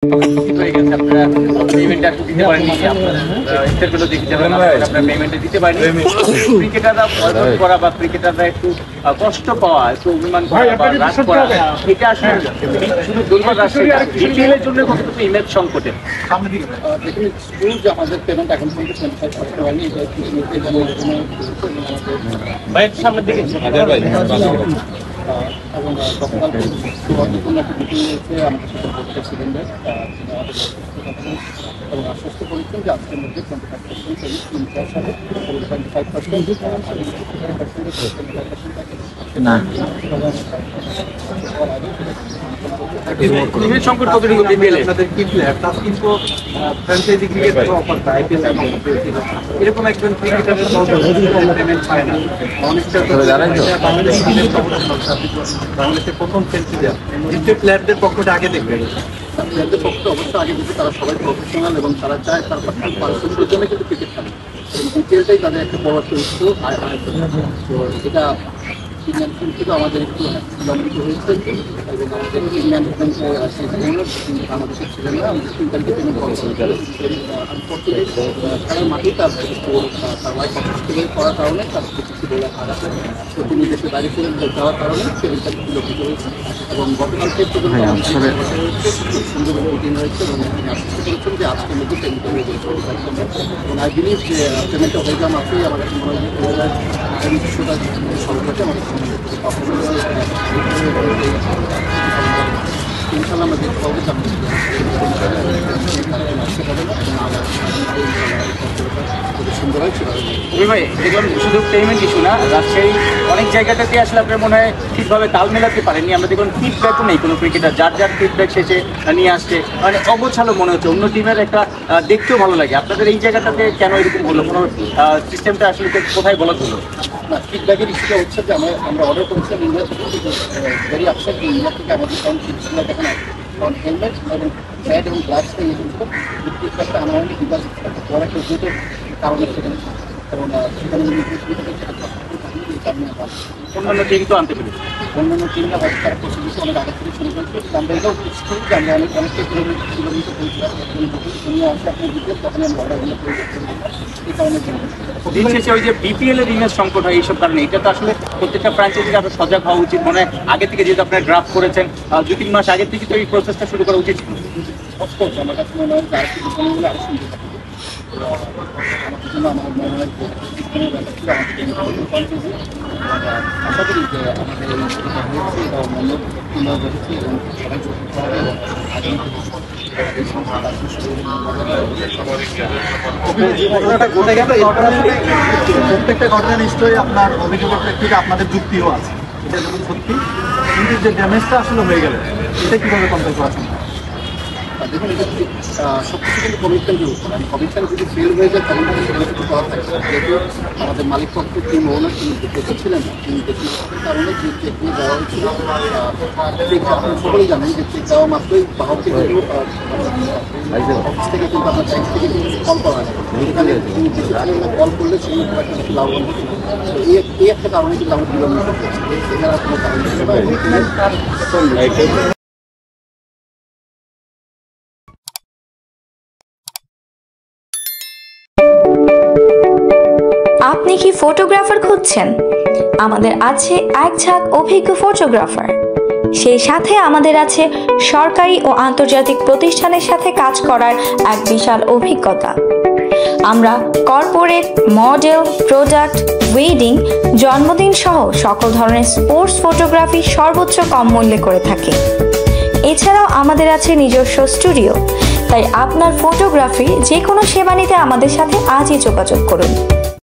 হয়ে গেছে, আপনারা পেমেন্ট আর দিতে পারেননি, আপনারা দেখতে পারেন আপনারা পেমেন্ট দিতে পারেননি। ক্রিকেটাররা বয়কট করা বা ক্রিকেটাররা একটু কষ্ট পাওয়া, একটু অভিমান করা বা রাগ করা, এটা আসলে শুধু দুর্বল রাষ্ট্রের বিপিএল এর জন্য কতটুকু ইমেজ সংকটে দেখুন যে আমাদের পেমেন্ট এখন পর্যন্ত 25% হয়নি। এটা সামনের দিকে এবং গতকাল গুরুত্বপূর্ণ একটা মিটিং হয়েছে আমাদের সাথে প্রেসিডেন্টের এবং আশ্বস্ত করেছেন যে আজকের মধ্যে 25% সংকট কতটুকু আপনাদের কি প্লেয়ার তার কিন্তু ফ্র্যাঞ্চাইজি ক্রিকেট অফার আইপিএল এরকম একজন ক্রিকেটারের পেমেন্ট পায় না। অনেকটা বাংলাদেশের প্রথম সেঞ্চুরি দ্বিতীয় প্লেয়ারদের পক্ষটা আগে দেখবে, প্লেয়ারদের পক্ষে অবশ্যই আগে দেখবে। তারা সবাই প্রফেশনাল এবং তারা চায় তার পারফরমেন্সের জন্য কিন্তু ক্রিকেট খেলে। বিপিএলটাই তাদের একটা বড় একটা উৎস তো এটা ম্যানেজমেন্ট থেকে আমাদের একটু লম্বিত হয়েছে এবং আমাদের টিম ম্যানেজমেন্ট বাংলাদেশের ছিলেন না, আমাদের টিমটাকে পেমেন্ট আনফর্চুনেট খেলার মাঠেই তার লাইফ অসুস্থ করার কারণে তার কিছু বলে হারাতে তো তিনি দেশের বাইরে চলে যাওয়ার কারণে পেমেন্টটা বিলম্বিত হয়েছে এবং গতকালকে পর্যন্ত সুন্দর মিটিং হয়েছে এবং তিনি আশ্বস্ত করেছেন যে আজকের মধ্যে পেমেন্ট হয়ে গেছে এবং আই বিলিভ যে পেমেন্টটা হয়ে যাওয়া মাত্রই আমার কাছে মনে হয় যে 2020 সরকারকে আমাদের ইনশাল্লাহ আমরা দেখতে পাবো ভাই দেখলাম শুধু পেমেন্ট ইস্যু না, রাজশাহী অনেক জায়গাটাতে আসলে আপনার মনে হয় ঠিকভাবে তাল মেলাতে পারেনি। আমরা দেখুন ফিডব্যাকও নেই কোনো ক্রিকেটার, যার ফিডব্যাক শেষে নিয়ে আসছে মানে অগোছালো মনে হচ্ছে, অন্য টিমের একটা দেখতেও ভালো লাগে। আপনাদের এই জায়গাটাতে কেন এরকম হলো, কোনো সিস্টেমটা আসলে কোথায় বলা হলো? ফিডব্যাকের ইস্যুটা হচ্ছে যে আমরা অর্ডার করেছিলাম ইন্ডিয়া থেকে, ভেরি আপসেট ইন্ডিয়া থেকে আমাদের কারণ দেখেন হেলমেট এবং ব্যাট এবং গ্লাভস নিয়ে কিন্তু একটা আনা হয়নি বিকজ একটা বড় একটা জুটের কারণে সেখানে এবং সেখানে অন্যান্য টিম তো আনতে পেরেছি, অন্যান্য টিমরা হয়তো তারা প্রসিডিউশন অনেক আগে থেকে শুরু করেছে। আমরা এটাও ফিক্স করি যে আমরা অনেকটা কিলোমিটার করেছিলাম, যখন আসে আপনার বিপিএল তখন আমরা অর্ডারগুলো করে এই কারণে দিন শেষে ওই যে বিপিএল এর ইমেজ সংকট হয় এইসব কারণে। এটা তো আসলে প্রত্যেকটা ফ্র্যাঞ্চাইজিকে আরো সজাগ হওয়া উচিত, মনে আগে থেকে যেহেতু আপনারা ড্রাফট করেছেন 2-3 মাস আগে থেকে তো এই প্রসেসটা শুরু করা উচিত। অফকোর্স আমার কাছে মনে হয় আরো সুন্দর আরো সুন্দর আমাদের জন্য আমার মনে হয় আশা করি যে আমাদের হয়েছে বা অন্যান্য আমরা দেখেছি এবং প্রত্যেকটা ঘটনা নিশ্চয়ই আপনার অভিযোগের প্রেক্ষিতে আপনাদের যুক্তিও আছে, এটা যখন সত্যি, কিন্তু যে ড্যামেজটা আসলে হয়ে গেল এটা কীভাবে কন্ট্রোল করা সম্ভব? দেখুন এটা সব কিছু কিন্তু কমিটমেন্টের উপর, আর কমিটমেন্ট যদি ফেল হয়ে যায় তখন কিন্তু সেখানে কিছু করা থাকে। যেহেতু আমাদের মালিক পক্ষ টিম ওনার তিনি উপস্থিত ছিলেন না, তিনি টেকনিক্যাল কারণে যে চেক নিয়ে দেওয়া হয়েছিল আপনি সকলেই জানেন যে চেক দেওয়া মাত্রই বাহককে কিন্তু অফিস থেকে কিন্তু আপনার ব্যাংক থেকে কিন্তু কল করা হয়, সেখানে তিনি কল করলে সেগুলো খুব একটা বেশি লাভবান হচ্ছে। তো এই একটা কারণে কিন্তু আমাদের বিলম্বিত হচ্ছে, এছাড়া কোনো কারণ নেই। আপনি কি ফটোগ্রাফার খুঁজছেন? আমাদের আছে এক ঝাঁক অভিজ্ঞ ফটোগ্রাফার, সেই সাথে আমাদের আছে সরকারি ও আন্তর্জাতিক প্রতিষ্ঠানের সাথে কাজ করার এক বিশাল অভিজ্ঞতা। আমরা কর্পোরেট, মডেল, প্রোডাক্ট, ওয়েডিং, জন্মদিন সহ সকল ধরনের স্পোর্টস ফটোগ্রাফি সর্বোচ্চ কম মূল্যে করে থাকি। এছাড়াও আমাদের আছে নিজস্ব স্টুডিও, তাই আপনার ফটোগ্রাফি যে কোনো সেবা নিতে আমাদের সাথে আজই যোগাযোগ করুন।